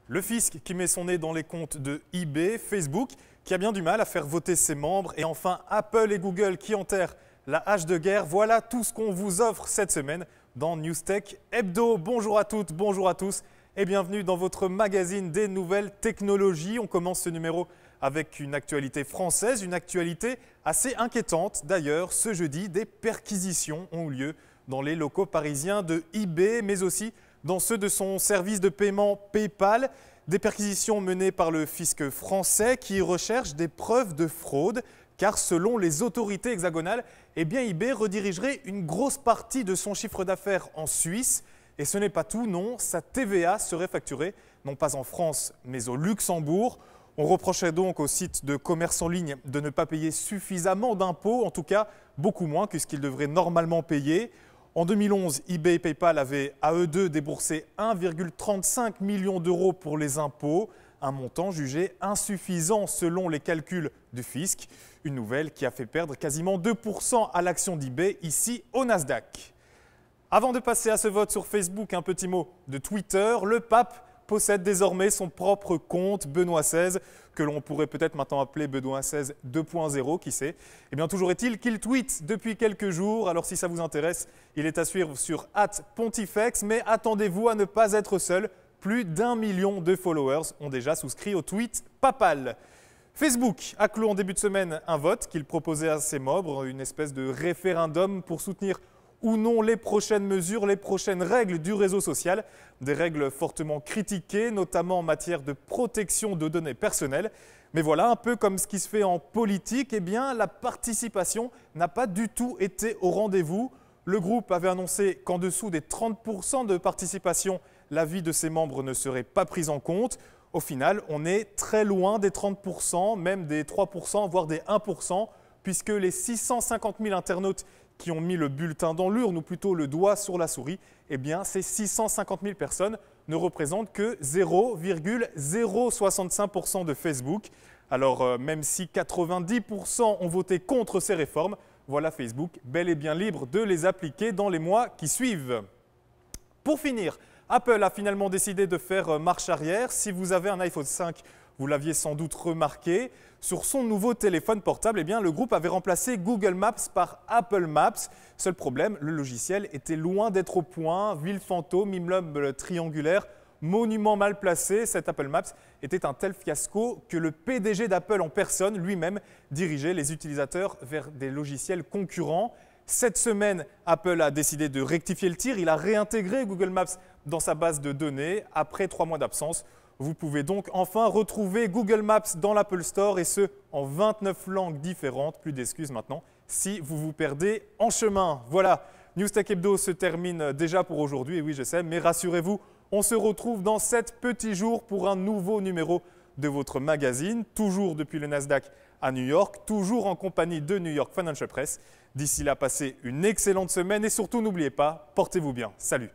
Le fisc qui met son nez dans les comptes de eBay, Facebook qui a bien du mal à faire voter ses membres et enfin Apple et Google qui enterrent la hache de guerre. Voilà tout ce qu'on vous offre cette semaine dans Newstech Hebdo. Bonjour à toutes, bonjour à tous et bienvenue dans votre magazine des nouvelles technologies. On commence ce numéro avec une actualité française, une actualité assez inquiétante. D'ailleurs, ce jeudi, des perquisitions ont eu lieu dans les locaux parisiens de eBay, mais aussi dans ceux de son service de paiement PayPal. Des perquisitions menées par le fisc français qui recherche des preuves de fraude, car selon les autorités hexagonales, eBay redirigerait une grosse partie de son chiffre d'affaires en Suisse. Et ce n'est pas tout, non, sa TVA serait facturée, non pas en France, mais au Luxembourg. On reprocherait donc au site de commerce en ligne de ne pas payer suffisamment d'impôts, en tout cas beaucoup moins que ce qu'ils devraient normalement payer. En 2011, eBay et PayPal avaient à eux deux déboursé 1,35 million d'euros pour les impôts, un montant jugé insuffisant selon les calculs du fisc. Une nouvelle qui a fait perdre quasiment 2% à l'action d'eBay ici au Nasdaq. Avant de passer à ce vote sur Facebook, un petit mot de Twitter. Le pape possède désormais son propre compte, Benoît XVI, que l'on pourrait peut-être maintenant appeler Benoît XVI 2.0, qui sait. Eh bien, toujours est-il qu'il tweete depuis quelques jours. Alors, si ça vous intéresse, il est à suivre sur @pontifex. Mais attendez-vous à ne pas être seul. Plus d'1 million de followers ont déjà souscrit au tweet papal. Facebook a clos en début de semaine un vote qu'il proposait à ses membres, une espèce de référendum pour soutenir ou non les prochaines mesures, les prochaines règles du réseau social. Des règles fortement critiquées, notamment en matière de protection de données personnelles. Mais voilà, un peu comme ce qui se fait en politique, eh bien, la participation n'a pas du tout été au rendez-vous. Le groupe avait annoncé qu'en dessous des 30% de participation, l'avis de ses membres ne serait pas pris en compte. Au final, on est très loin des 30%, même des 3%, voire des 1%, puisque les 650 000 internautes qui ont mis le bulletin dans l'urne, ou plutôt le doigt sur la souris, eh bien, ces 650 000 personnes ne représentent que 0,065% de Facebook. Alors, même si 90% ont voté contre ces réformes, voilà Facebook bel et bien libre de les appliquer dans les mois qui suivent. Pour finir, Apple a finalement décidé de faire marche arrière. Si vous avez un iPhone 5, vous l'aviez sans doute remarqué, sur son nouveau téléphone portable, eh bien, le groupe avait remplacé Google Maps par Apple Maps. Seul problème, le logiciel était loin d'être au point. Ville fantôme, immeuble triangulaire, monument mal placé. Cet Apple Maps était un tel fiasco que le PDG d'Apple en personne, lui-même, dirigeait les utilisateurs vers des logiciels concurrents. Cette semaine, Apple a décidé de rectifier le tir. Il a réintégré Google Maps dans sa base de données après 3 mois d'absence. Vous pouvez donc enfin retrouver Google Maps dans l'Apple Store et ce, en 29 langues différentes. Plus d'excuses maintenant si vous vous perdez en chemin. Voilà, Newstech Hebdo se termine déjà pour aujourd'hui. Et oui, je sais, mais rassurez-vous, on se retrouve dans 7 petits jours pour un nouveau numéro de votre magazine, toujours depuis le Nasdaq à New York, toujours en compagnie de New York Financial Press. D'ici là, passez une excellente semaine et surtout n'oubliez pas, portez-vous bien. Salut!